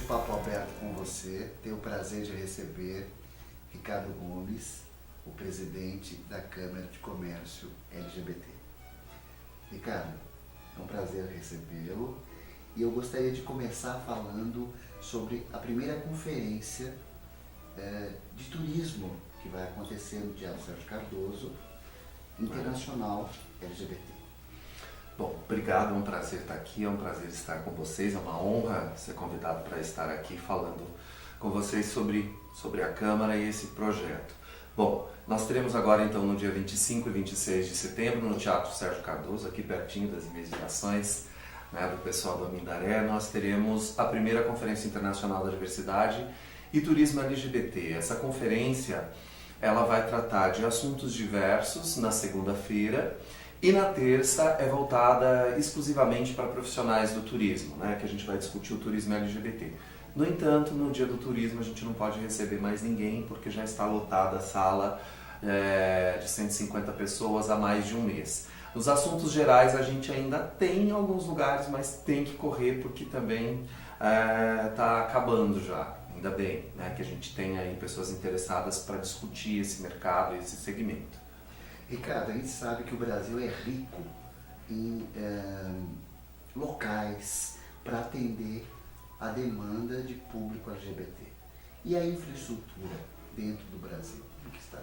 papo aberto com você. Tenho o prazer de receber Ricardo Gomes, o presidente da Câmara de Comércio LGBT. Ricardo, é um prazer recebê-lo e eu gostaria de começar falando sobre a primeira conferência de turismo que vai acontecer no Teatro Sérgio Cardoso, Internacional LGBT. Bom, obrigado, é um prazer estar aqui, é um prazer estar com vocês, é uma honra ser convidado para estar aqui falando com vocês sobre a Câmara e esse projeto. Bom, nós teremos agora então no dia 25 e 26 de setembro no Teatro Sérgio Cardoso, aqui pertinho das imediações, né, do pessoal do Amindaré, nós teremos a primeira Conferência Internacional da Diversidade e Turismo LGBT. Essa conferência ela vai tratar de assuntos diversos na segunda-feira e na terça é voltada exclusivamente para profissionais do turismo, né, que a gente vai discutir o turismo LGBT. No entanto, no dia do turismo a gente não pode receber mais ninguém porque já está lotada a sala de 150 pessoas há mais de um mês. Nos assuntos gerais a gente ainda tem em alguns lugares, mas tem que correr porque também está acabando já. Ainda bem, né, que a gente tem aí pessoas interessadas para discutir esse mercado e esse segmento. Ricardo, a gente sabe que o Brasil é rico em locais para atender a demanda de público LGBT. E a infraestrutura dentro do Brasil, como que está?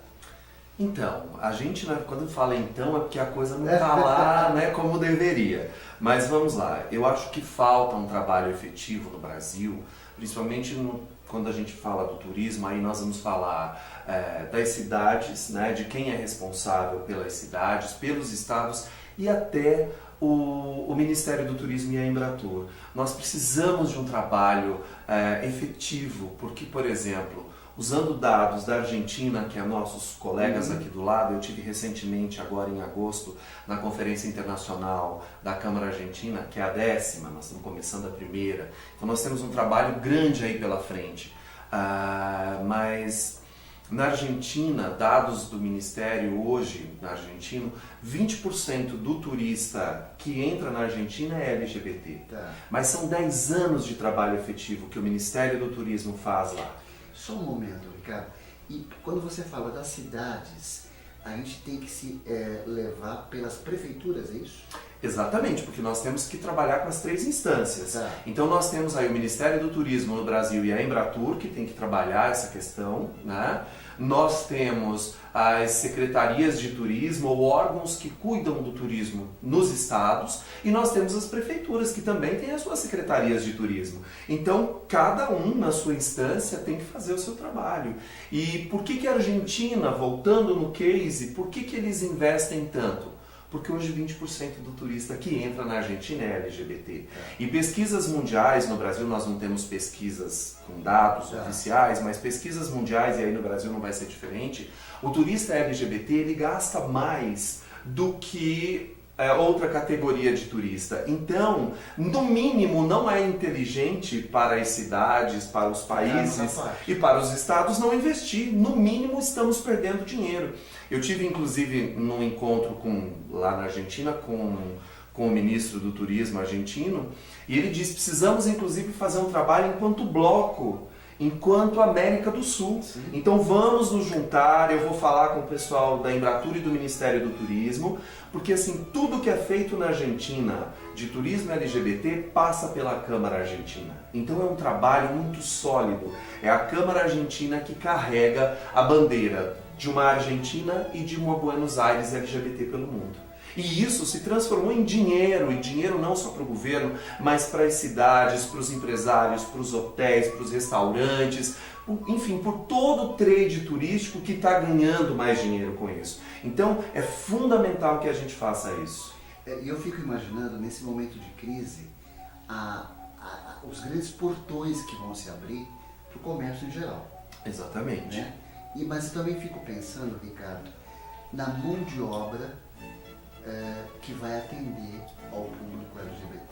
Então, a gente, quando fala então, é porque a coisa não está lá, né, como deveria. Mas vamos lá, eu acho que falta um trabalho efetivo no Brasil, principalmente quando a gente fala do turismo, aí nós vamos falar das cidades, né, de quem é responsável pelas cidades, pelos estados e até o Ministério do Turismo e a Embratur. Nós precisamos de um trabalho efetivo, porque, por exemplo, usando dados da Argentina, que é nossos colegas aqui do lado, eu tive recentemente, agora em agosto, na Conferência Internacional da Câmara Argentina, que é a 10ª, nós estamos começando a primeira, então nós temos um trabalho grande aí pela frente. Mas na Argentina, dados do Ministério hoje, na Argentina, 20% do turista que entra na Argentina é LGBT. Tá. Mas são 10 anos de trabalho efetivo que o Ministério do Turismo faz lá. Só um momento, Ricardo. E quando você fala das cidades, a gente tem que se levar pelas prefeituras, é isso? Exatamente, porque nós temos que trabalhar com as três instâncias. Tá. Então nós temos aí o Ministério do Turismo no Brasil e a Embratur, que tem que trabalhar essa questão, né? Nós temos as secretarias de turismo ou órgãos que cuidam do turismo nos estados e nós temos as prefeituras que também têm as suas secretarias de turismo. Então cada um na sua instância tem que fazer o seu trabalho. E por que a Argentina, voltando no case, por que eles investem tanto? Porque hoje 20% do turista que entra na Argentina é LGBT. E pesquisas mundiais, no Brasil nós não temos pesquisas com dados oficiais, mas pesquisas mundiais, e aí no Brasil não vai ser diferente, o turista LGBT ele gasta mais do que outra categoria de turista. Então, no mínimo, não é inteligente para as cidades, para os países e para os estados não investir. No mínimo, estamos perdendo dinheiro. Eu tive, inclusive, num encontro lá na Argentina com o ministro do Turismo argentino, e ele disse, precisamos, inclusive, fazer um trabalho enquanto bloco, enquanto América do Sul. Sim. Então vamos nos juntar, eu vou falar com o pessoal da Embratur e do Ministério do Turismo, porque assim, tudo que é feito na Argentina de turismo LGBT passa pela Câmara Argentina. Então é um trabalho muito sólido. É a Câmara Argentina que carrega a bandeira de uma Argentina e de uma Buenos Aires LGBT pelo mundo. E isso se transformou em dinheiro, e dinheiro não só para o governo, mas para as cidades, para os empresários, para os hotéis, para os restaurantes, enfim, por todo o trade turístico que está ganhando mais dinheiro com isso. Então é fundamental que a gente faça isso. E eu fico imaginando, nesse momento de crise, os grandes portões que vão se abrir para o comércio em geral. Exatamente. Né? Mas eu também fico pensando, Ricardo, na mão de obra que vai atender ao público LGBT.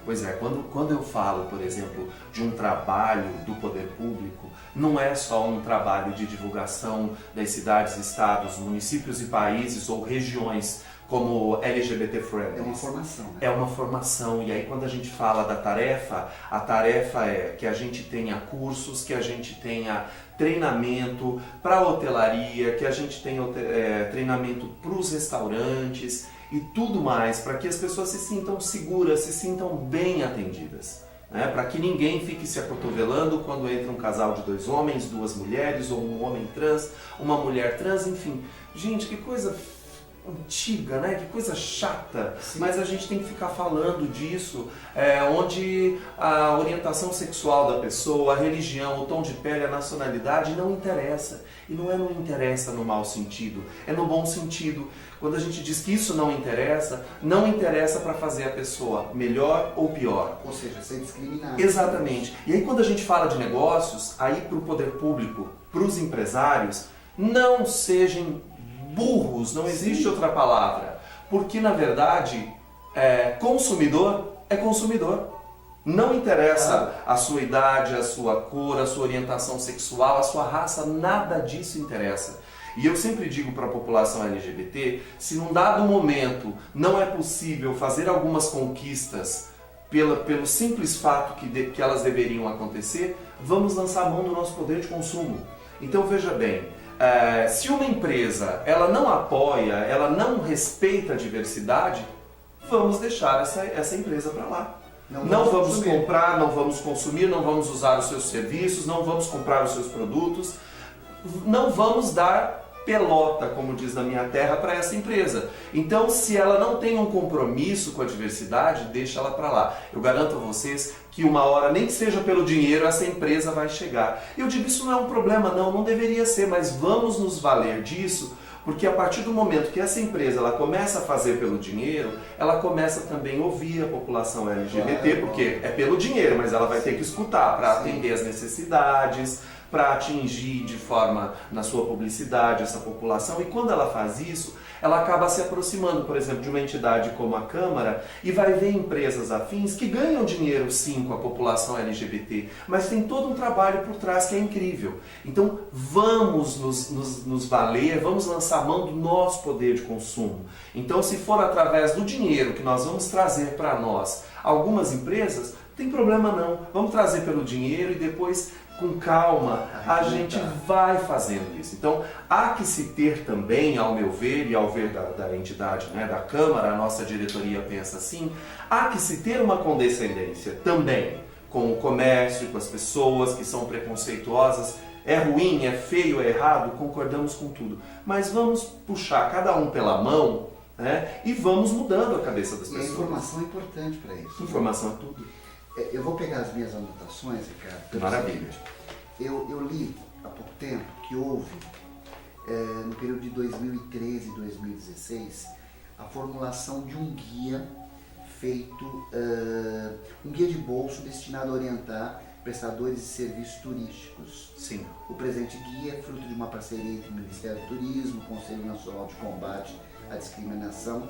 Pois é, quando eu falo, por exemplo, de um trabalho do poder público, não é só um trabalho de divulgação das cidades, estados, municípios e países ou regiões como LGBT É friendly. uma formação, né? É uma formação, e aí quando a gente fala da tarefa, a tarefa é que a gente tenha cursos, que a gente tenha treinamento para hotelaria, que a gente tenha treinamento para os restaurantes e tudo mais, para que as pessoas se sintam seguras, se sintam bem atendidas. Né? Para que ninguém fique se acotovelando quando entra um casal de 2 homens, 2 mulheres, ou um homem trans, uma mulher trans, enfim. Gente, que coisa antiga, né? Que coisa chata. Sim. Mas a gente tem que ficar falando disso, onde a orientação sexual da pessoa, a religião, o tom de pele, a nacionalidade não interessa. E não interessa no mau sentido, é no bom sentido. Quando a gente diz que isso não interessa para fazer a pessoa melhor ou pior. Ou seja, ser discriminado. Exatamente. E aí quando a gente fala de negócios, aí para o poder público, para os empresários, não sejam burros, não existe outra palavra. Porque na verdade, consumidor é consumidor. Não interessa a sua idade, a sua cor, a sua orientação sexual, a sua raça, nada disso interessa. E eu sempre digo para a população LGBT, se num dado momento não é possível fazer algumas conquistas pelo simples fato que elas deveriam acontecer, vamos lançar a mão do nosso poder de consumo. Então veja bem, se uma empresa ela não apoia, ela não respeita a diversidade, vamos deixar essa empresa para lá. Não vamos comprar, não vamos consumir, não vamos usar os seus serviços, não vamos comprar os seus produtos, não vamos dar pelota, como diz na minha terra, para essa empresa. Então, se ela não tem um compromisso com a diversidade, deixa ela para lá. Eu garanto a vocês que uma hora, nem que seja pelo dinheiro, essa empresa vai chegar. Eu digo, isso não é um problema, não deveria ser, mas vamos nos valer disso, porque a partir do momento que essa empresa ela começa a fazer pelo dinheiro, ela começa também a ouvir a população LGBT, porque é pelo dinheiro, mas ela vai ter que escutar para atender as necessidades, para atingir de forma, na sua publicidade, essa população. E quando ela faz isso, ela acaba se aproximando, por exemplo, de uma entidade como a Câmara e vai ver empresas afins que ganham dinheiro sim com a população LGBT, mas tem todo um trabalho por trás que é incrível. Então vamos nos valer, vamos lançar a mão do nosso poder de consumo. Então se for através do dinheiro que nós vamos trazer para nós algumas empresas, não tem problema não, vamos trazer pelo dinheiro e depois com calma, a gente vai fazendo isso. Então, há que se ter também, ao meu ver, e ao ver da entidade, né, da Câmara, a nossa diretoria pensa assim, há que se ter uma condescendência também com o comércio, com as pessoas que são preconceituosas. É ruim, é feio, é errado, concordamos com tudo. Mas vamos puxar cada um pela mão, né, e vamos mudando a cabeça das pessoas. E a informação é importante para isso. Informação é tudo. Eu vou pegar as minhas anotações, Ricardo. Maravilha. Eu li há pouco tempo que houve, no período de 2013 e 2016, a formulação de um guia feito, um guia de bolso destinado a orientar prestadores de serviços turísticos. Sim. O presente guia é fruto de uma parceria entre o Ministério do Turismo, o Conselho Nacional de Combate à Discriminação.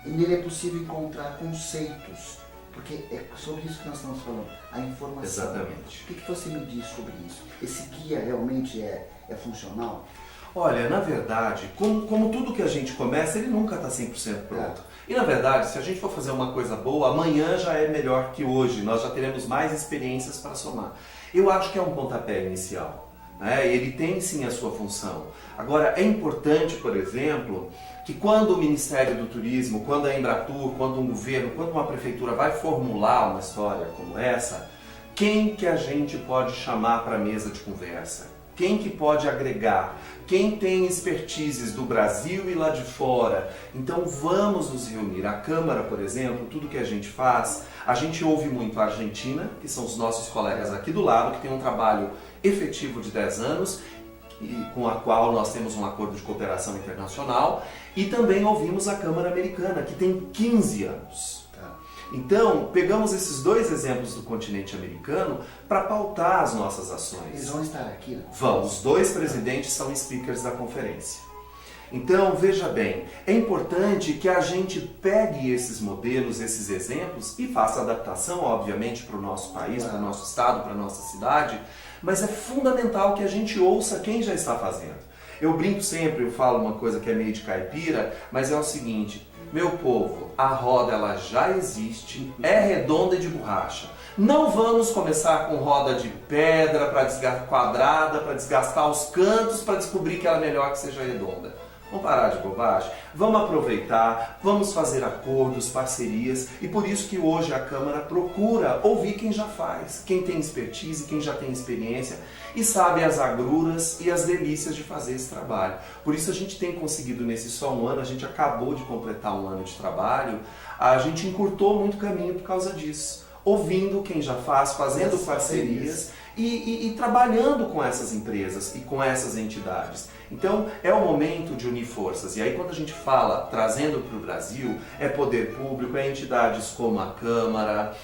E nele é possível encontrar conceitos, porque é sobre isso que nós estamos falando, a informação. Exatamente. O que você me diz sobre isso? Esse guia realmente é funcional? Olha, na verdade, como tudo que a gente começa, ele nunca está 100% pronto. E na verdade, se a gente for fazer uma coisa boa, amanhã já é melhor que hoje, nós já teremos mais experiências para somar. Eu acho que é um pontapé inicial, né? Ele tem sim a sua função. Agora, é importante, por exemplo, que quando o Ministério do Turismo, quando a Embratur, quando um governo, quando uma prefeitura vai formular uma história como essa, quem que a gente pode chamar para a mesa de conversa? Quem que pode agregar? Quem tem expertises do Brasil e lá de fora? Então vamos nos reunir. A Câmara, por exemplo, tudo que a gente faz, a gente ouve muito a Argentina, que são os nossos colegas aqui do lado, que tem um trabalho efetivo de 10 anos, e com a qual nós temos um acordo de cooperação internacional, e também ouvimos a Câmara Americana, que tem 15 anos. Então, pegamos esses dois exemplos do continente americano para pautar as nossas ações. Eles vão estar aqui, né? Vão, os dois presidentes são speakers da conferência. Então, veja bem, é importante que a gente pegue esses modelos, esses exemplos e faça adaptação, obviamente, para o nosso país, para o nosso estado, para a nossa cidade, mas é fundamental que a gente ouça quem já está fazendo. Eu brinco sempre, eu falo uma coisa que é meio de caipira, mas é o seguinte, meu povo, a roda ela já existe, é redonda e de borracha. Não vamos começar com roda de pedra para desgastar quadrada, para desgastar os cantos, para descobrir que ela é melhor que seja redonda. Vamos parar de bobagem, vamos aproveitar, vamos fazer acordos, parcerias, e por isso que hoje a Câmara procura ouvir quem já faz, quem tem expertise, quem já tem experiência e sabe as agruras e as delícias de fazer esse trabalho. Por isso a gente tem conseguido nesse só um ano, a gente acabou de completar um ano de trabalho, a gente encurtou muito caminho por causa disso, ouvindo quem já faz, fazendo parcerias e trabalhando com essas empresas e com essas entidades. Então é o momento de unir forças. E aí quando a gente fala, trazendo para o Brasil, é poder público, é entidades como a Câmara,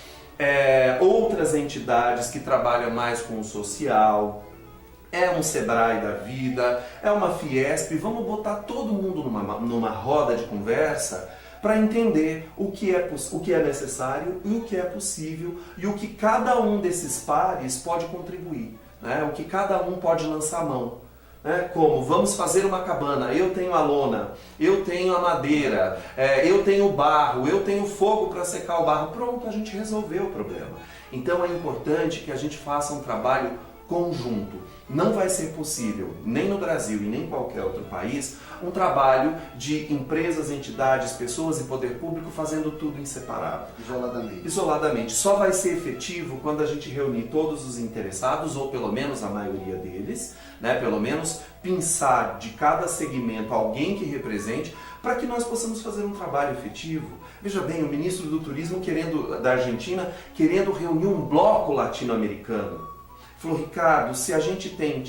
outras entidades que trabalham mais com o social, é um Sebrae da vida, é uma Fiesp. Vamos botar todo mundo numa roda de conversa para entender o que é necessário e o que é possível e o que cada um desses pares pode contribuir, né? O que cada um pode lançar a mão. Como vamos fazer uma cabana, eu tenho a lona, eu tenho a madeira, eu tenho o barro, eu tenho fogo para secar o barro, pronto, a gente resolveu o problema. Então é importante que a gente faça um trabalho conjunto. Não vai ser possível, nem no Brasil e nem em qualquer outro país, um trabalho de empresas, entidades, pessoas e poder público fazendo tudo em separado. Isoladamente. Só vai ser efetivo quando a gente reunir todos os interessados, ou pelo menos a maioria deles, né? Pelo menos pensar de cada segmento alguém que represente, para que nós possamos fazer um trabalho efetivo. Veja bem, o ministro do Turismo da Argentina querendo reunir um bloco latino-americano. Falou, Ricardo, se a gente tem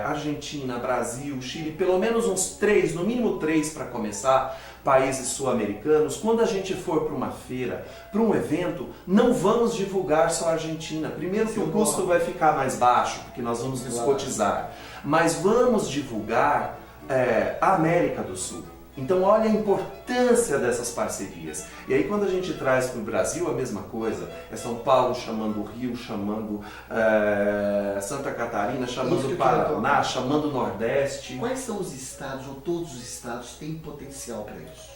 Argentina, Brasil, Chile, pelo menos uns 3, no mínimo 3 para começar, países sul-americanos, quando a gente for para uma feira, para um evento, não vamos divulgar só a Argentina. Primeiro que o custo vai ficar mais baixo, porque nós vamos nos cotizar, mas vamos divulgar a América do Sul. Então olha a importância dessas parcerias. E aí quando a gente traz para o Brasil a mesma coisa, é São Paulo chamando o Rio, chamando Santa Catarina, chamando o Paraná, chamando o Nordeste. Quais são os estados, ou todos os estados, têm potencial para isso?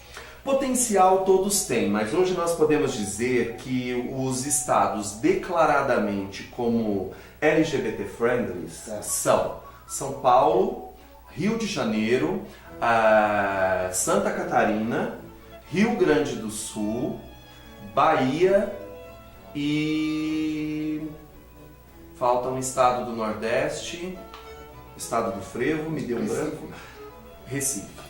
Potencial todos têm, mas hoje nós podemos dizer que os estados declaradamente como LGBT friendly são São Paulo, Rio de Janeiro, Santa Catarina, Rio Grande do Sul, Bahia e falta um estado do Nordeste, estado do Frevo, me deu um branco, Recife.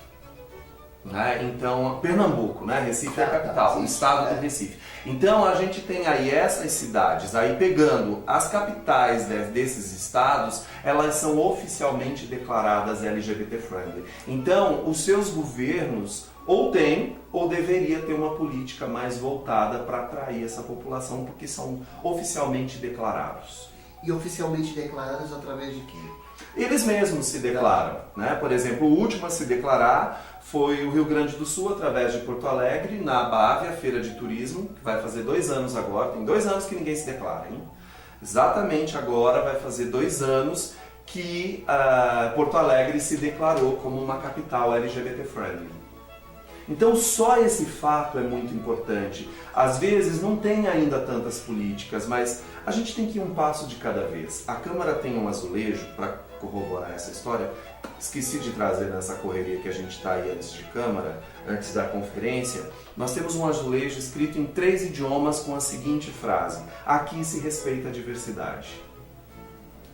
Então, Pernambuco, né? Recife é a capital, o estado do Recife. Então a gente tem aí essas cidades, aí pegando as capitais desses estados, elas são oficialmente declaradas LGBT friendly. Então os seus governos ou têm ou deveria ter uma política mais voltada para atrair essa população, porque são oficialmente declarados. E oficialmente declarados através de quê? Eles mesmos se declaram, né? Por exemplo, o último a se declarar foi o Rio Grande do Sul, através de Porto Alegre, na Abave, a Feira de Turismo, que vai fazer 2 anos agora. Tem 2 anos que ninguém se declara, hein? Exatamente agora vai fazer 2 anos que Porto Alegre se declarou como uma capital LGBT friendly. Então só esse fato é muito importante. Às vezes não tem ainda tantas políticas, mas a gente tem que ir um passo de cada vez. A Câmara tem um azulejo, para corroborar essa história, esqueci de trazer nessa correria que a gente está aí antes de Câmara, antes da conferência, nós temos um azulejo escrito em 3 idiomas com a seguinte frase: aqui se respeita a diversidade.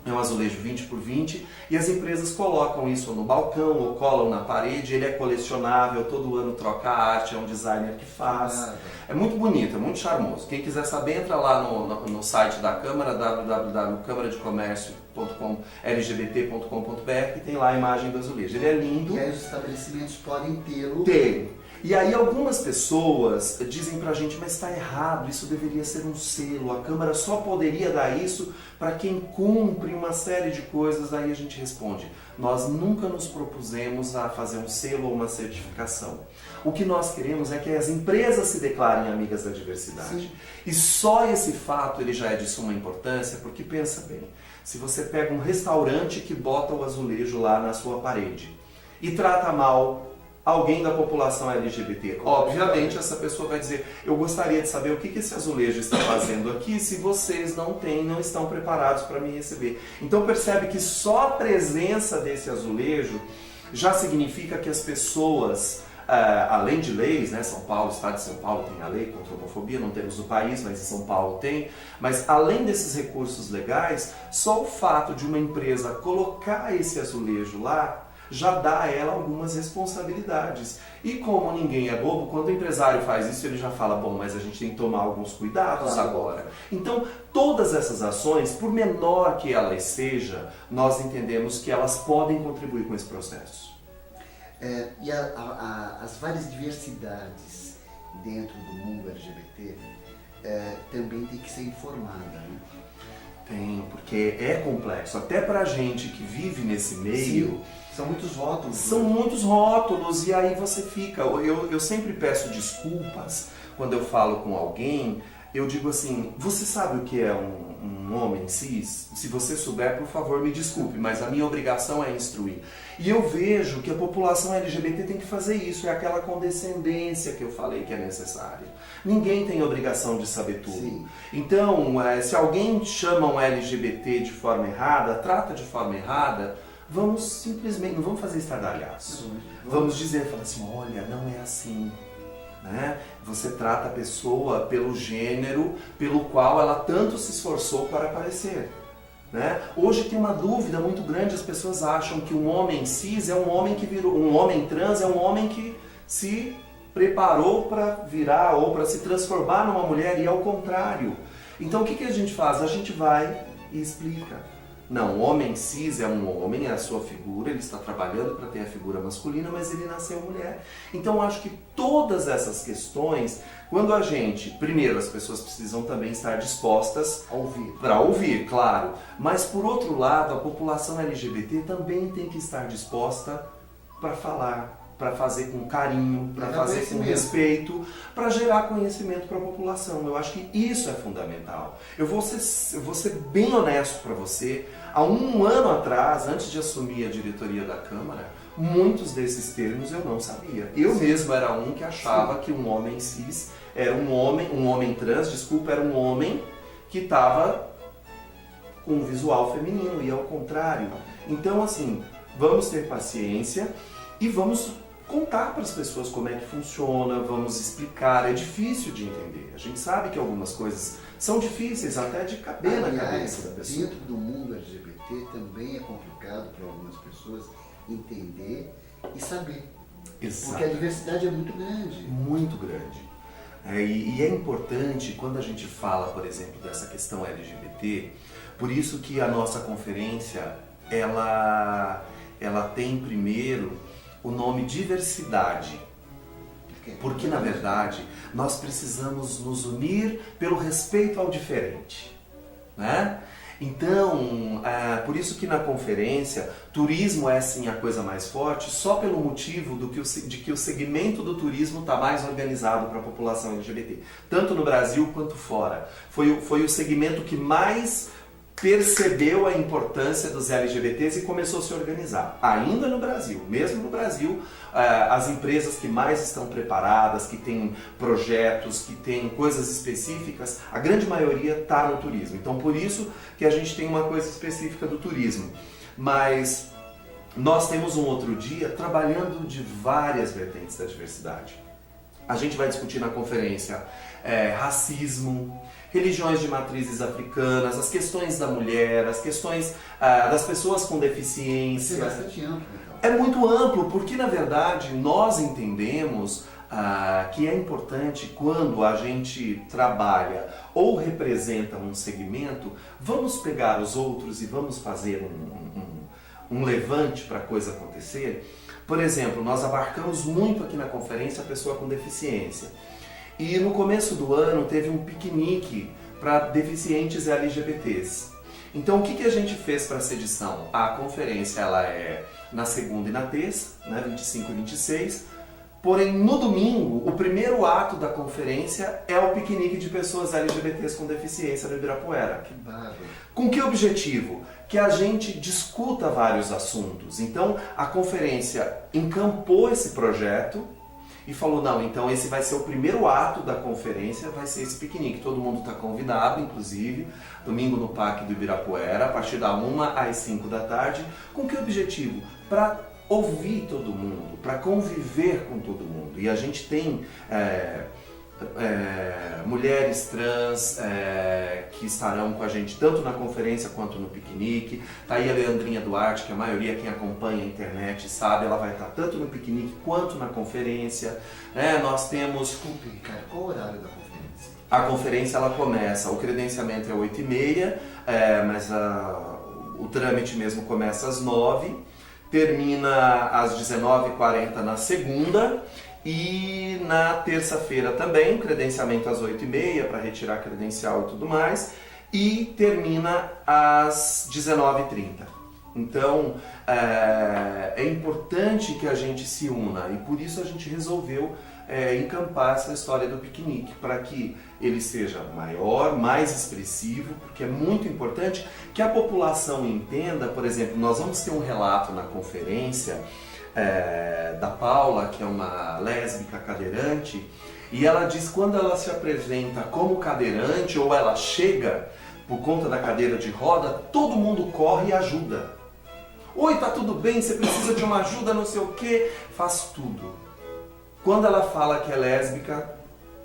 É um azulejo 20 por 20 e as empresas colocam isso no balcão ou colam na parede, ele é colecionável, todo ano troca a arte, é um designer que faz. É muito bonito, é muito charmoso. Quem quiser saber, entra lá no site da Câmara, www.câmaradecomércio.lgbt.com.br, que tem lá a imagem do azulejo. Ele é lindo. E aí os estabelecimentos podem tê-lo. Tem. E aí algumas pessoas dizem pra gente, mas está errado, isso deveria ser um selo, a Câmara só poderia dar isso para quem cumpre uma série de coisas. Aí a gente responde, nós nunca nos propusemos a fazer um selo ou uma certificação. O que nós queremos é que as empresas se declarem amigas da diversidade. Sim. E só esse fato ele já é de suma importância, porque pensa bem, se você pega um restaurante que bota o azulejo lá na sua parede, e trata mal alguém da população LGBT. Obviamente essa pessoa vai dizer, eu gostaria de saber o que esse azulejo está fazendo aqui se vocês não estão preparados para me receber. Então percebe que só a presença desse azulejo já significa que as pessoas, além de leis, né, São Paulo, o Estado de São Paulo tem a lei contra a homofobia, não temos no país, mas em São Paulo tem, mas além desses recursos legais, só o fato de uma empresa colocar esse azulejo lá, já dá a ela algumas responsabilidades. E como ninguém é bobo, quando o empresário faz isso, ele já fala, bom, mas a gente tem que tomar alguns cuidados agora. Então, todas essas ações, por menor que elas sejam, nós entendemos que elas podem contribuir com esse processo. E as várias diversidades dentro do mundo LGBT também tem que ser informada, né? Tem, porque é complexo. Até pra gente que vive nesse meio... Sim. São muitos rótulos. São muitos rótulos e aí você fica... Eu sempre peço desculpas quando eu falo com alguém. Eu digo assim, você sabe o que é um homem cis? Se você souber, por favor, me desculpe, mas a minha obrigação é instruir. E eu vejo que a população LGBT tem que fazer isso, é aquela condescendência que eu falei que é necessária. Ninguém tem obrigação de saber tudo. Sim. Então, se alguém chama um LGBT de forma errada, trata de forma errada, vamos simplesmente, não vamos fazer estardalhaço. Vamos dizer, falar assim, olha, não é assim. Né? Você trata a pessoa pelo gênero pelo qual ela tanto se esforçou para aparecer. Né? Hoje tem uma dúvida muito grande, as pessoas acham que um homem cis é um homem que virou, um homem trans é um homem que se preparou para virar ou para se transformar numa mulher, e é o contrário. Então o que a gente faz? A gente vai e explica. Não, o homem cis é um homem, é a sua figura, ele está trabalhando para ter a figura masculina, mas ele nasceu mulher. Então eu acho que todas essas questões, quando a gente, primeiro as pessoas precisam também estar dispostas a ouvir. Para ouvir, claro, mas por outro lado a população LGBT também tem que estar disposta para falar, para fazer com carinho, para fazer com respeito, para gerar conhecimento para a população. Eu acho que isso é fundamental. Eu vou ser bem honesto para você. Há um ano atrás, antes de assumir a diretoria da Câmara, muitos desses termos eu não sabia. Eu mesmo era um que achava que um homem cis era um homem trans, desculpa, era um homem que estava com um visual feminino, e ao contrário. Então, assim, vamos ter paciência e vamos contar para as pessoas como é que funciona, vamos explicar. É difícil de entender. A gente sabe que algumas coisas são difíceis até de caber na cabeça da pessoa. Dentro do mundo LGBT também é complicado para algumas pessoas entender e saber. Exato. Porque a diversidade é muito grande. Muito grande. E é importante, quando a gente fala, por exemplo, dessa questão LGBT, por isso que a nossa conferência, ela tem primeiro o nome diversidade. Porque, na verdade, nós precisamos nos unir pelo respeito ao diferente. Né? Então, por isso que na conferência, turismo é sim a coisa mais forte, só pelo motivo de que o segmento do turismo está mais organizado para a população LGBT. Tanto no Brasil quanto fora. Foi o segmento que mais percebeu a importância dos LGBTs e começou a se organizar. Ainda no Brasil, mesmo no Brasil, as empresas que mais estão preparadas, que têm projetos, que têm coisas específicas, a grande maioria está no turismo. Então, por isso que a gente tem uma coisa específica do turismo. Mas nós temos um outro dia trabalhando de várias vertentes da diversidade. A gente vai discutir na conferência racismo, religiões de matrizes africanas, as questões da mulher, as questões das pessoas com deficiência. Isso é bastante amplo, então. É muito amplo, porque na verdade nós entendemos que é importante, quando a gente trabalha ou representa um segmento, vamos pegar os outros e vamos fazer um levante para a coisa acontecer. Por exemplo, nós abarcamos muito aqui na conferência a pessoa com deficiência. E no começo do ano teve um piquenique para deficientes LGBTs. Então o que a gente fez para essa edição? A conferência ela é na segunda e na terça, né, 25 e 26. Porém, no domingo, o primeiro ato da conferência é o piquenique de pessoas LGBTs com deficiência no Ibirapuera. Que bárbaro. Com que objetivo? que a gente discuta vários assuntos. Então a conferência encampou esse projeto e falou, não, então esse vai ser o primeiro ato da conferência, vai ser esse piquenique. Todo mundo está convidado, inclusive, domingo no Parque do Ibirapuera, a partir da 1 às 5 da tarde. Com que objetivo? Para ouvir todo mundo, para conviver com todo mundo. E a gente tem mulheres trans que estarão com a gente tanto na conferência quanto no piquenique. Tá aí a Leandrinha Duarte, que a maioria quem acompanha a internet sabe, ela vai estar tanto no piquenique quanto na conferência. Nós temos... Desculpe, Ricardo, qual o horário da conferência? A conferência ela começa, o credenciamento é 8h30, mas o trâmite mesmo começa às 9h, termina às 19h40 na segunda. E na terça-feira também, credenciamento às 8h30 para retirar credencial e tudo mais, e termina às 19h30. Então é importante que a gente se una e por isso a gente resolveu encampar essa história do piquenique, para que ele seja maior, mais expressivo, porque é muito importante que a população entenda. Por exemplo, nós vamos ter um relato na conferência da Paula, que é uma lésbica cadeirante, e ela diz que quando ela se apresenta como cadeirante ou ela chega por conta da cadeira de roda, todo mundo corre e ajuda. Oi, tá tudo bem? Você precisa de uma ajuda, não sei o que, faz tudo. Quando ela fala que é lésbica,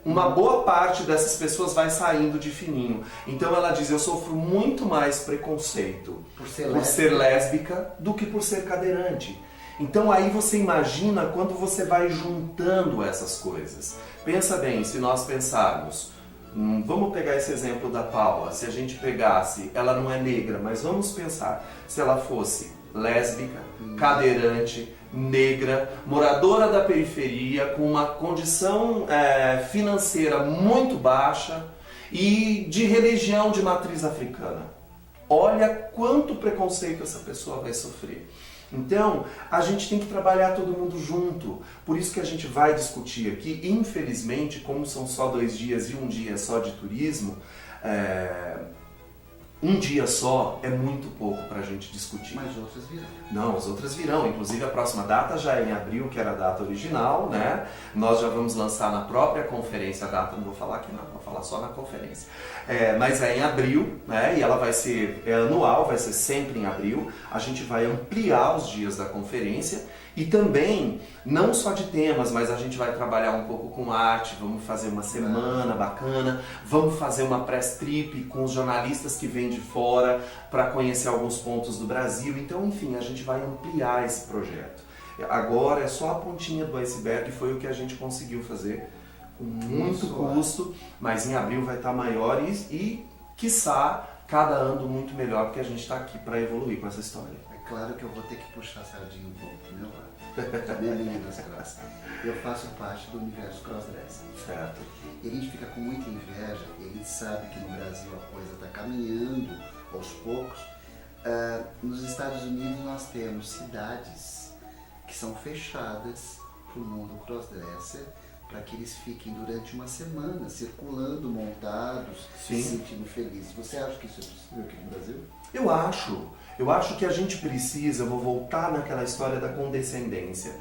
uma boa parte dessas pessoas vai saindo de fininho. Então ela diz, eu sofro muito mais preconceito por ser lésbica do que por ser cadeirante. Então aí você imagina quando você vai juntando essas coisas. Pensa bem, se nós pensarmos, vamos pegar esse exemplo da Paula, se a gente pegasse, ela não é negra, mas vamos pensar, se ela fosse lésbica, cadeirante, negra, moradora da periferia, com uma condição financeira muito baixa e de religião de matriz africana. Olha quanto preconceito essa pessoa vai sofrer. Então, a gente tem que trabalhar todo mundo junto. Por isso que a gente vai discutir aqui. Infelizmente, como são só 2 dias e um dia só de turismo, um dia só é muito pouco para a gente discutir. Mas outras virão. Não, as outras virão. Inclusive a próxima data já é em abril, que era a data original, né? Nós já vamos lançar na própria conferência a data, não vou falar aqui não, vou falar só na conferência. Mas é em abril, né? E ela vai ser anual, vai ser sempre em abril. A gente vai ampliar os dias da conferência e também, não só de temas, mas a gente vai trabalhar um pouco com arte, vamos fazer uma semana bacana, vamos fazer uma press trip com os jornalistas que vêm de fora para conhecer alguns pontos do Brasil. Então, enfim, a gente vai ampliar esse projeto. Agora é só a pontinha do iceberg, foi o que a gente conseguiu fazer com muito custo, mas em abril vai estar maior e quiçá, cada ano muito melhor, porque a gente está aqui para evoluir com essa história. É claro que eu vou ter que puxar a sardinha um pouco do meu lado. Minha linha das cross. Eu faço parte do universo crossdressing. Certo. E a gente fica com muita inveja, e a gente sabe que no Brasil a coisa está caminhando aos poucos. Nos Estados Unidos nós temos cidades que são fechadas para o mundo crossdresser, para que eles fiquem durante uma semana circulando, montados, Sim. se sentindo felizes. Você acha que isso é possível aqui no Brasil? Eu acho que a gente precisa, eu vou voltar naquela história da condescendência.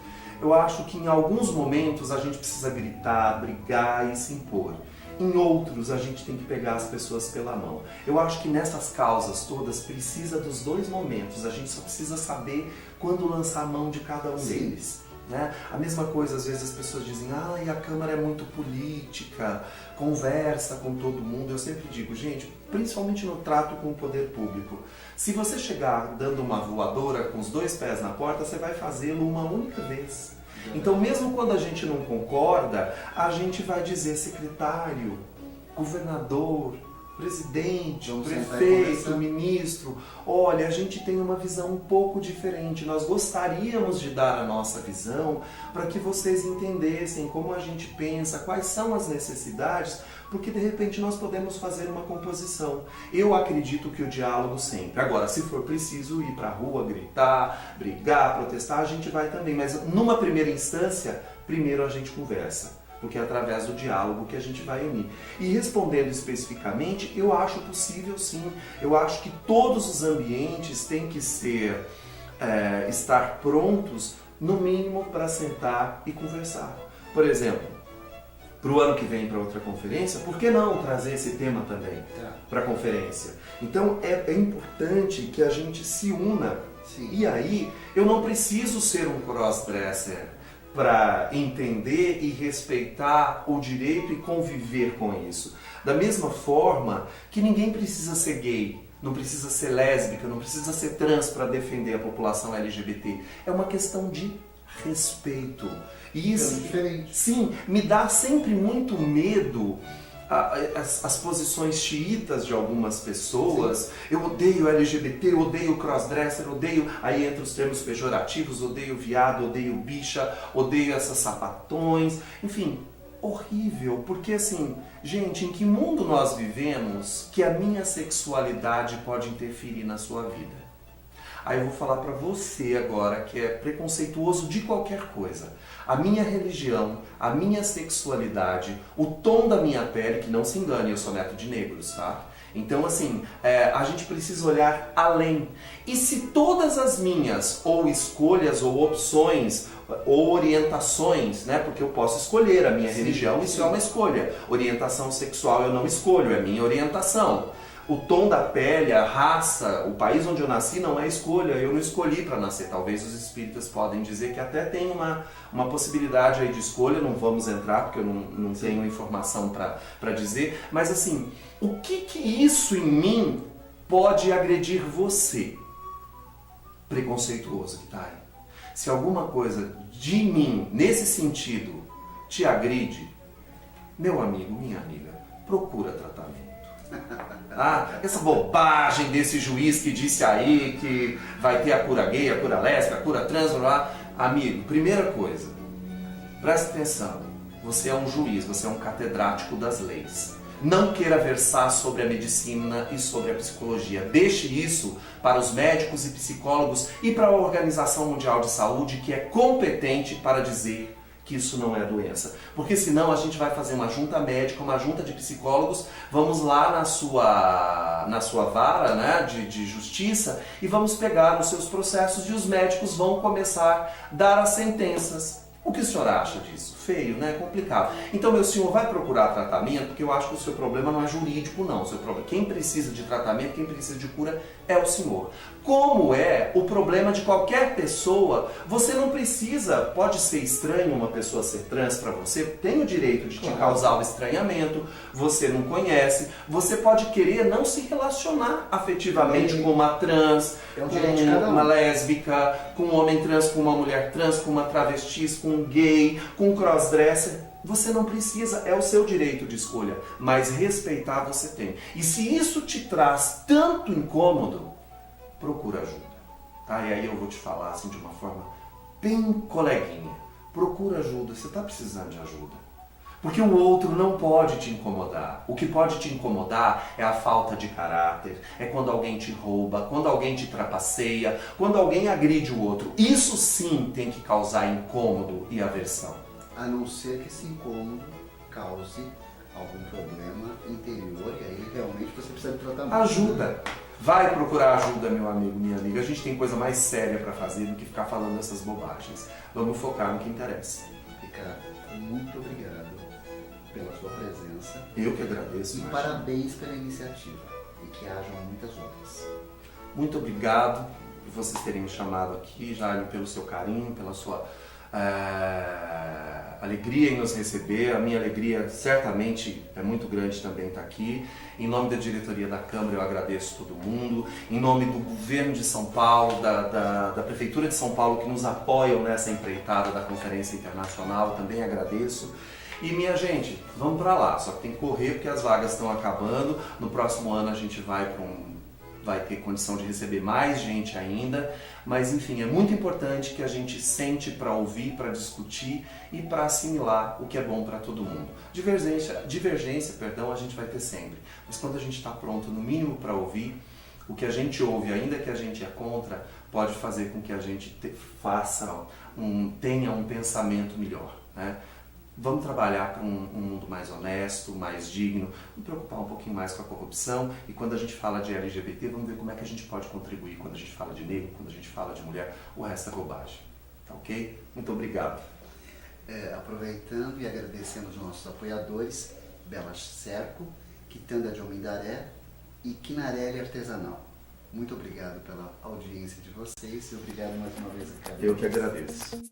Eu acho que em alguns momentos a gente precisa gritar, brigar e se impor. Em outros a gente tem que pegar as pessoas pela mão. Eu acho que nessas causas todas precisa dos 2 momentos. A gente só precisa saber quando lançar a mão de cada um deles. Né? A mesma coisa, às vezes as pessoas dizem, a Câmara é muito política, conversa com todo mundo. Eu sempre digo, gente, principalmente no trato com o poder público, se você chegar dando uma voadora com os 2 pés na porta, você vai fazê-lo uma única vez. Então, mesmo quando a gente não concorda, a gente vai dizer secretário, governador, presidente, prefeito, ministro, olha, a gente tem uma visão um pouco diferente, nós gostaríamos de dar a nossa visão para que vocês entendessem como a gente pensa, quais são as necessidades, porque de repente nós podemos fazer uma composição. Eu acredito que o diálogo sempre. Agora, se for preciso ir para a rua, gritar, brigar, protestar, a gente vai também, mas numa primeira instância, primeiro a gente conversa. porque é através do diálogo que a gente vai unir. E respondendo especificamente, eu acho possível sim, eu acho que todos os ambientes têm que estar prontos, no mínimo, para sentar e conversar. Por exemplo, para o ano que vem, para outra conferência, por que não trazer esse tema também para a conferência? Então é importante que a gente se una. Sim. E aí, eu não preciso ser um crossdresser para entender e respeitar o direito e conviver com isso. Da mesma forma que ninguém precisa ser gay, não precisa ser lésbica, não precisa ser trans para defender a população LGBT. É uma questão de respeito. E isso, sim, me dá sempre muito medo as posições xiitas de algumas pessoas. Sim. Eu odeio LGBT, eu odeio crossdresser, odeio, aí entra os termos pejorativos, odeio viado, odeio bicha, odeio essas sapatões, enfim, horrível, porque assim, gente, em que mundo nós vivemos que a minha sexualidade pode interferir na sua vida? Aí eu vou falar para você agora que é preconceituoso de qualquer coisa. A minha religião, a minha sexualidade, o tom da minha pele, que não se engane, eu sou neto de negros, tá? Então, assim, a gente precisa olhar além. E se todas as minhas, ou escolhas, ou opções, ou orientações, né? Porque eu posso escolher a minha religião, isso é uma escolha. Orientação sexual eu não escolho, é minha orientação. O tom da pele, a raça, o país onde eu nasci não é escolha, eu não escolhi para nascer. Talvez os espíritas podem dizer que até tem uma possibilidade aí de escolha, não vamos entrar porque eu não tenho informação para dizer. Mas assim, o que isso em mim pode agredir você? Preconceituoso que tá aí. Se alguma coisa de mim, nesse sentido, te agride, meu amigo, minha amiga, procura tratamento. Essa bobagem desse juiz que disse aí que vai ter a cura gay, a cura lésbica, a cura trans, blá. Amigo, primeira coisa, presta atenção, você é um juiz, você é um catedrático das leis. Não queira versar sobre a medicina e sobre a psicologia. Deixe isso para os médicos e psicólogos e para a Organização Mundial de Saúde, que é competente para dizer que isso não é doença. Porque senão a gente vai fazer uma junta médica, uma junta de psicólogos, vamos lá na sua vara, né, de justiça e vamos pegar os seus processos e os médicos vão começar a dar as sentenças. O que o senhor acha disso? Feio, né? Complicado. Então, meu senhor, vai procurar tratamento, porque eu acho que o seu problema não é jurídico, não. O seu problema, quem precisa de tratamento, quem precisa de cura é o senhor. Como é o problema de qualquer pessoa, você não precisa, pode ser estranho uma pessoa ser trans para você, tem o direito de te causar o estranhamento, você não conhece, você pode querer não se relacionar afetivamente com uma trans, com uma lésbica, com um homem trans, com uma mulher trans, com uma travesti, com um gay, com um crossdresser. Você não precisa, é o seu direito de escolha, mas respeitar você tem. E se isso te traz tanto incômodo, procura ajuda, tá? E aí eu vou te falar assim de uma forma bem coleguinha. Procura ajuda, você está precisando de ajuda. Porque o outro não pode te incomodar. O que pode te incomodar é a falta de caráter, é quando alguém te rouba, quando alguém te trapaceia, quando alguém agride o outro. Isso sim tem que causar incômodo e aversão. A não ser que esse incômodo cause algum problema interior e aí realmente você precisa de tratamento. Ajuda. Vai procurar ajuda, meu amigo, minha amiga. A gente tem coisa mais séria para fazer do que ficar falando essas bobagens. Vamos focar no que interessa. Ricardo, muito obrigado pela sua presença. Eu que agradeço. E parabéns pela iniciativa. E que hajam muitas outras. Muito obrigado por vocês terem me chamado aqui, Jaime, pelo seu carinho, pela sua alegria em nos receber. A minha alegria certamente é muito grande também estar aqui. Em nome da diretoria da Câmara eu agradeço todo mundo. Em nome do governo de São Paulo, da Prefeitura de São Paulo que nos apoiam nessa empreitada da Conferência Internacional, eu também agradeço. E minha gente, vamos para lá, só que tem que correr porque as vagas estão acabando. No próximo ano a gente vai ter condição de receber mais gente ainda, mas enfim, é muito importante que a gente sente para ouvir, para discutir e para assimilar o que é bom para todo mundo. Divergência, a gente vai ter sempre, mas quando a gente está pronto, no mínimo, para ouvir, o que a gente ouve, ainda que a gente é contra, pode fazer com que a gente tenha um pensamento melhor, né? Vamos trabalhar para um mundo mais honesto, mais digno, nos preocupar um pouquinho mais com a corrupção e quando a gente fala de LGBT, vamos ver como é que a gente pode contribuir. Quando a gente fala de negro, quando a gente fala de mulher, o resto é bobagem. Tá ok? Muito obrigado. Aproveitando e agradecendo aos nossos apoiadores, Bela Cerco, Quitanda de Almendaré e Quinarelli Artesanal. Muito obrigado pela audiência de vocês e obrigado mais uma vez a cada um. Eu que agradeço.